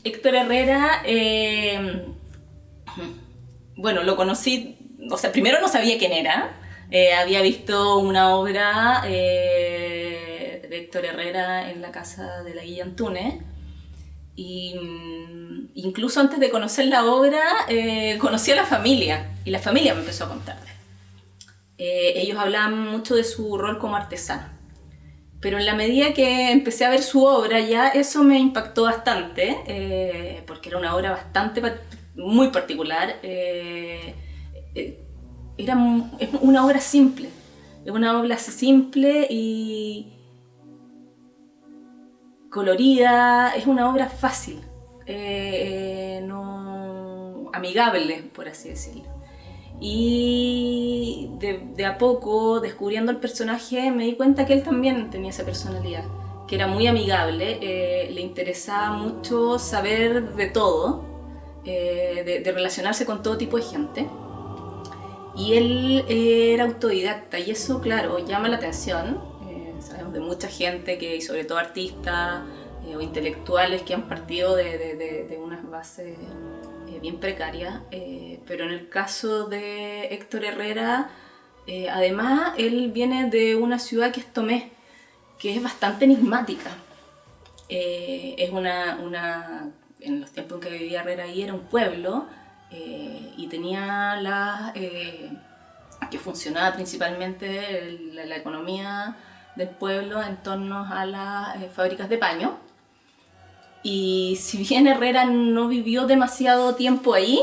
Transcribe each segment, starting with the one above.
Héctor Herrera, bueno, lo conocí, o sea, primero no sabía quién era. Había visto una obra de Héctor Herrera en la casa de la Guilla Antunes. Y incluso antes de conocer la obra, conocí a la familia. Y la familia me empezó a contar. Ellos hablaban mucho de su rol como artesano. Pero en la medida que empecé a ver su obra, ya eso me impactó bastante, porque era una obra muy particular. Es una obra simple, es una obra simple y colorida, es una obra fácil, no amigable, por así decirlo. Y de a poco, descubriendo el personaje, me di cuenta que él también tenía esa personalidad, que era muy amigable, le interesaba mucho saber de todo, de relacionarse con todo tipo de gente. Y él era autodidacta y eso, claro, llama la atención. Sabemos de mucha gente, y sobre todo artistas o intelectuales que han partido de unas bases bien precarias, pero en el caso de Héctor Herrera, además él viene de una ciudad que es Tomé, que es bastante enigmática. Es en los tiempos en que vivía Herrera ahí era un pueblo, y tenía que funcionaba principalmente la economía del pueblo en torno a las fábricas de paño. Y si bien Herrera no vivió demasiado tiempo ahí,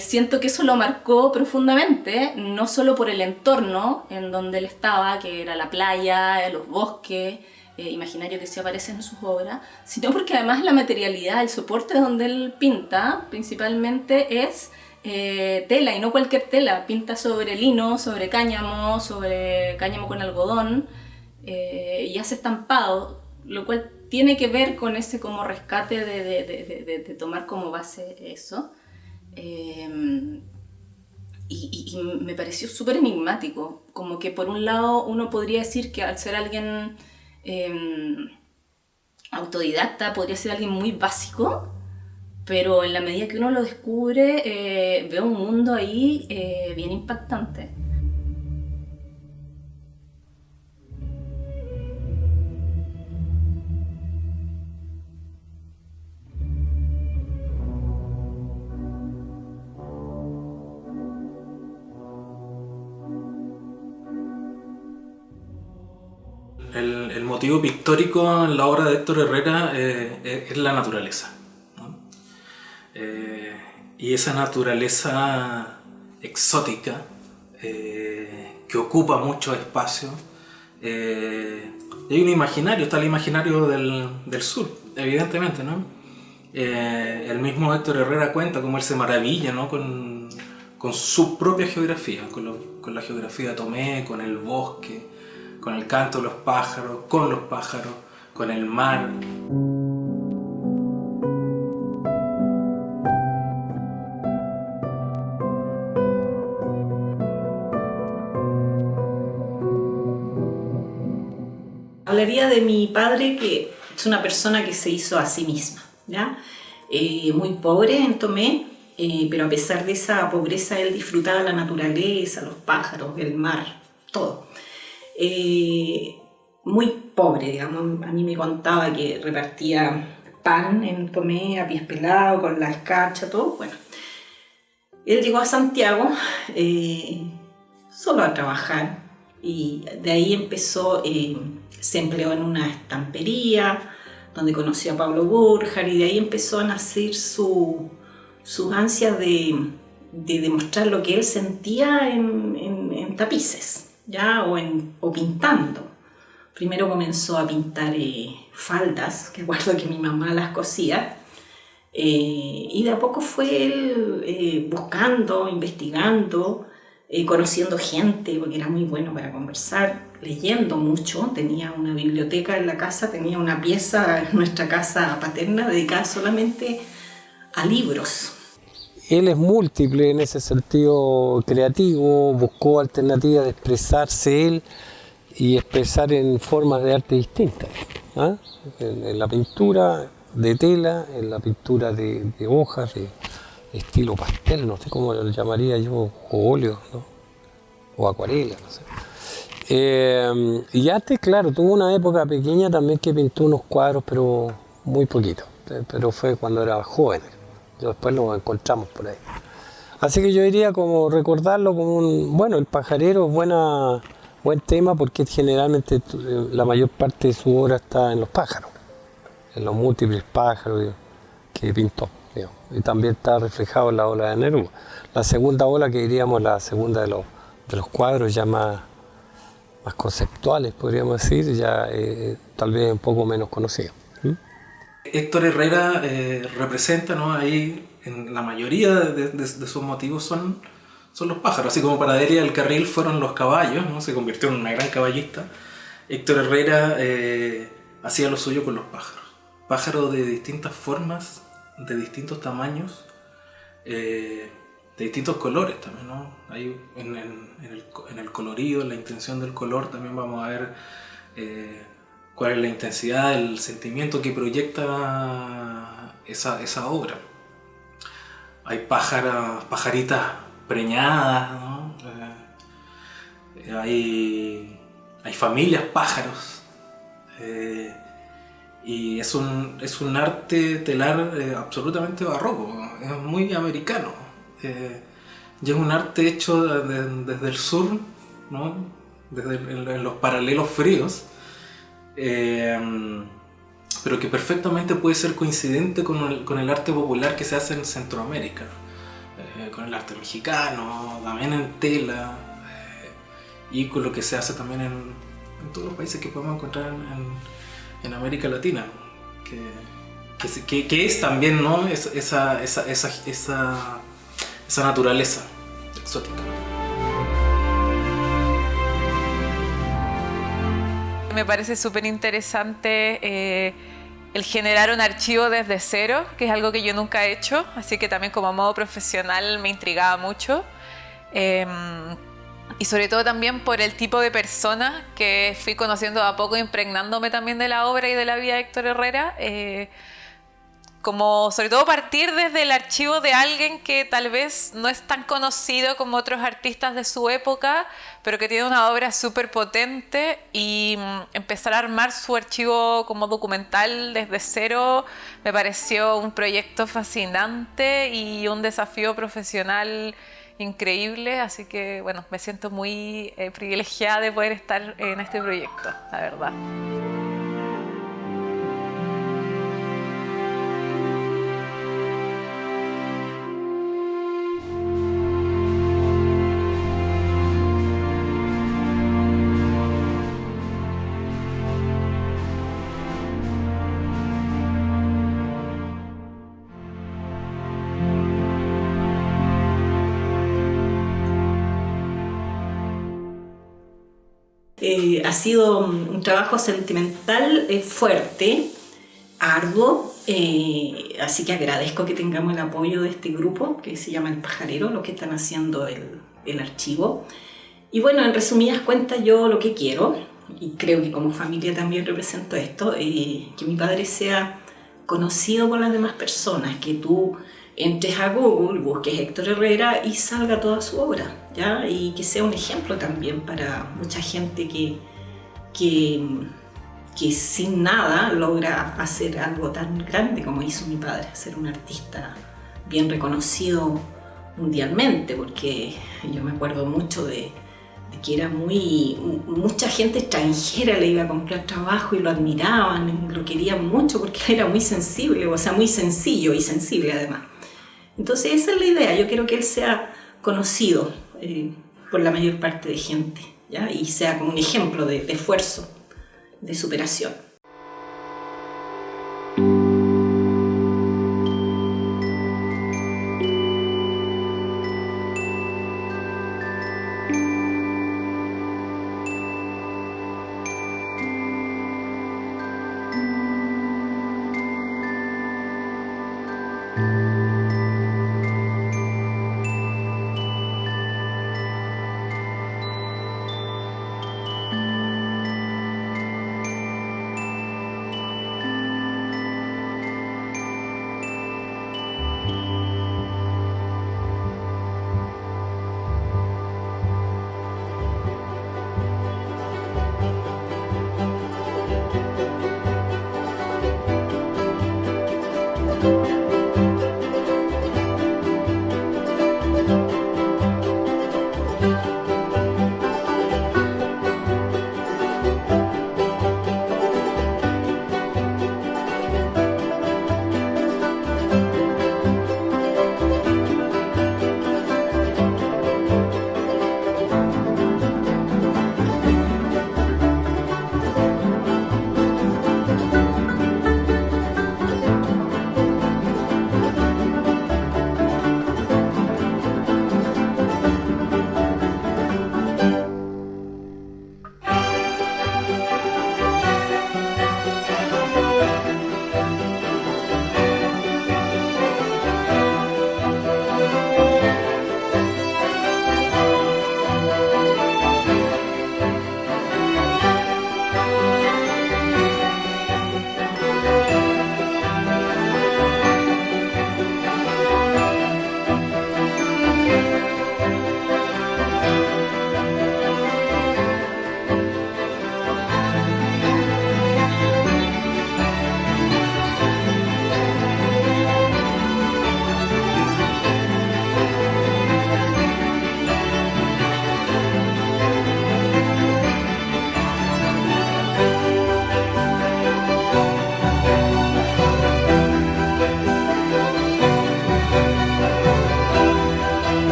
siento que eso lo marcó profundamente, no solo por el entorno en donde él estaba, que era la playa, los bosques, imaginario que sí aparecen en sus obras, sino porque además la materialidad, el soporte donde él pinta, principalmente es tela, y no cualquier tela. Pinta sobre lino, sobre cáñamo con algodón, y hace estampado, lo cual tiene que ver con ese como rescate de tomar como base eso. Y me pareció súper enigmático, como que por un lado uno podría decir que al ser alguien autodidacta podría ser alguien muy básico, pero en la medida que uno lo descubre, veo un mundo ahí bien impactante. El motivo pictórico en la obra de Héctor Herrera es la naturaleza, ¿no? Y esa naturaleza exótica que ocupa mucho espacio. Hay un imaginario, está el imaginario del sur, evidentemente, ¿no? El mismo Héctor Herrera cuenta cómo él se maravilla, ¿no? con su propia geografía, con la geografía de Tomé, con el bosque, con el canto de los pájaros, con el mar. Hablaría de mi padre, que es una persona que se hizo a sí misma, ¿ya? Muy pobre en Tomé, pero a pesar de esa pobreza él disfrutaba la naturaleza, los pájaros, el mar, todo. Muy pobre, digamos. A mí me contaba que repartía pan en Tomé a pies pelados, con la escarcha, todo. Bueno, él llegó a Santiago solo a trabajar, y de ahí empezó, se empleó en una estampería donde conoció a Pablo Burjar, y de ahí empezó a nacer sus ansias de demostrar lo que él sentía en tapices, ¿ya? O pintando. Primero comenzó a pintar faldas, que recuerdo que mi mamá las cosía, y de a poco fue él buscando, investigando, conociendo gente, porque era muy bueno para conversar, leyendo mucho. Tenía una biblioteca en la casa, tenía una pieza en nuestra casa paterna dedicada solamente a libros. Él es múltiple en ese sentido creativo, buscó alternativas de expresarse él y expresar en formas de arte distintas, ¿eh? En la pintura de tela, en la pintura de hojas, de estilo pastel, no sé cómo lo llamaría yo, o óleo, ¿no? O acuarela, no sé. Y antes, claro, tuvo una época pequeña también que pintó unos cuadros, pero muy poquito. Pero fue cuando era joven. Después lo encontramos por ahí. Así que yo diría como recordarlo como bueno, el pajarero es buen tema porque generalmente la mayor parte de su obra está en los pájaros, en los múltiples pájaros que pintó, digamos. Y también está reflejado en la ola de Neruda. La segunda ola, que diríamos la segunda de los cuadros ya más conceptuales, podríamos decir, ya tal vez un poco menos conocido. Héctor Herrera representa, ¿no? Ahí en la mayoría de sus motivos son los pájaros, así como para Delia del Carril fueron los caballos, ¿no? Se convirtió en una gran caballista. Héctor Herrera hacía lo suyo con los pájaros de distintas formas, de distintos tamaños, de distintos colores también, ¿no? Ahí en el colorido, en la intención del color también vamos a ver cuál es la intensidad, el sentimiento que proyecta esa obra. Hay pajaritas preñadas, ¿no? Hay familias pájaros. Y es un arte telar absolutamente barroco, es muy americano. Y es un arte hecho desde el sur, ¿no? En los paralelos fríos. Pero que perfectamente puede ser coincidente con el arte popular que se hace en Centroamérica, con el arte mexicano, también en tela, y con lo que se hace también en todos los países que podemos encontrar en América Latina, que es también, ¿no? esa naturaleza exótica. Me parece súper interesante el generar un archivo desde cero, que es algo que yo nunca he hecho, así que también como modo profesional me intrigaba mucho. Y sobre todo también por el tipo de persona que fui conociendo a poco, impregnándome también de la obra y de la vida de Héctor Herrera. Como sobre todo partir desde el archivo de alguien que tal vez no es tan conocido como otros artistas de su época, pero que tiene una obra súper potente, y empezar a armar su archivo como documental desde cero me pareció un proyecto fascinante y un desafío profesional increíble, así que bueno, me siento muy privilegiada de poder estar en este proyecto, la verdad. Ha sido un trabajo sentimental fuerte, arduo, así que agradezco que tengamos el apoyo de este grupo que se llama El Pajarero, los que están haciendo el archivo. Y bueno, en resumidas cuentas, yo lo que quiero, y creo que como familia también represento esto, que mi padre sea conocido por las demás personas, que tú entres a Google, busques Héctor Herrera y salga toda su obra, ¿ya? Y que sea un ejemplo también para mucha gente que sin nada logra hacer algo tan grande como hizo mi padre, ser un artista bien reconocido mundialmente, porque yo me acuerdo mucho de que era mucha gente extranjera le iba a comprar trabajo y lo admiraban, lo querían mucho porque era muy sensible, o sea, muy sencillo y sensible además. Entonces esa es la idea, yo quiero que él sea conocido por la mayor parte de gente, ¿ya? Y sea como un ejemplo de esfuerzo, de superación.